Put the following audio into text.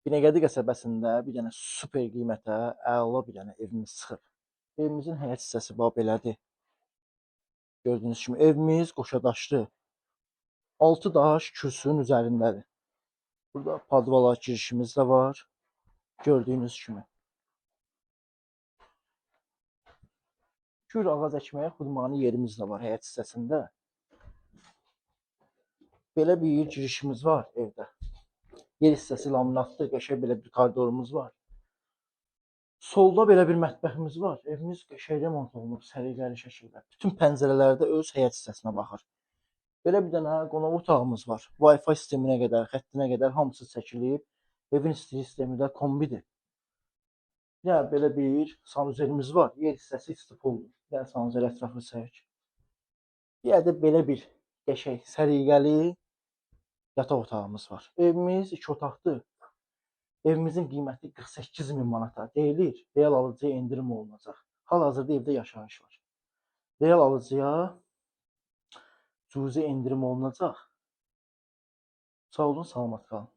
Binəqədi qəsəbəsində bir dənə super qiymətə, əla bir dənə evimiz çıxıb. Evimizin həyət hissəsi bax belədir. Gördüyünüz kimi evimiz qoşadaşlı. 6 daş kürsünün üzərindədir. Burada podvala girişimiz də var. Gördüyünüz kimi. Gür ağac əkməyə xudmani yerimiz də var həyət hissəsində. Belə bir girişimiz var evdə. Yer hissəsi laminatlı, qəşəng belə bir koridorumuz var. Solda belə bir mətbəximiz var. Evimiz qəşəng remont olunub səliqəli şəkildə. Bütün pəncərələrdə öz həyət hissəsinə baxır. Belə bir dənə qonaq otağımız var. Wi-Fi sisteminə qədər, xəttinə qədər hamısı çəkilib. Evin istilik sistemi də kombidir. Ya belə bir sanuzerimiz var. Yer hissəsi istifuldur. Ya sanuzer ətraflı çək. Ya da belə bir qəşəng səliqəli yataq otağımız var. Evimiz 2 otaqdır. Evimizin qiyməti 48 min manata deyilir. Real alıcıya endirim olunacaq. Hal-hazırda evdə yaşayış var. Real alıcıya cüzi endirim olunacaq. Sağ olun, salamat qalın.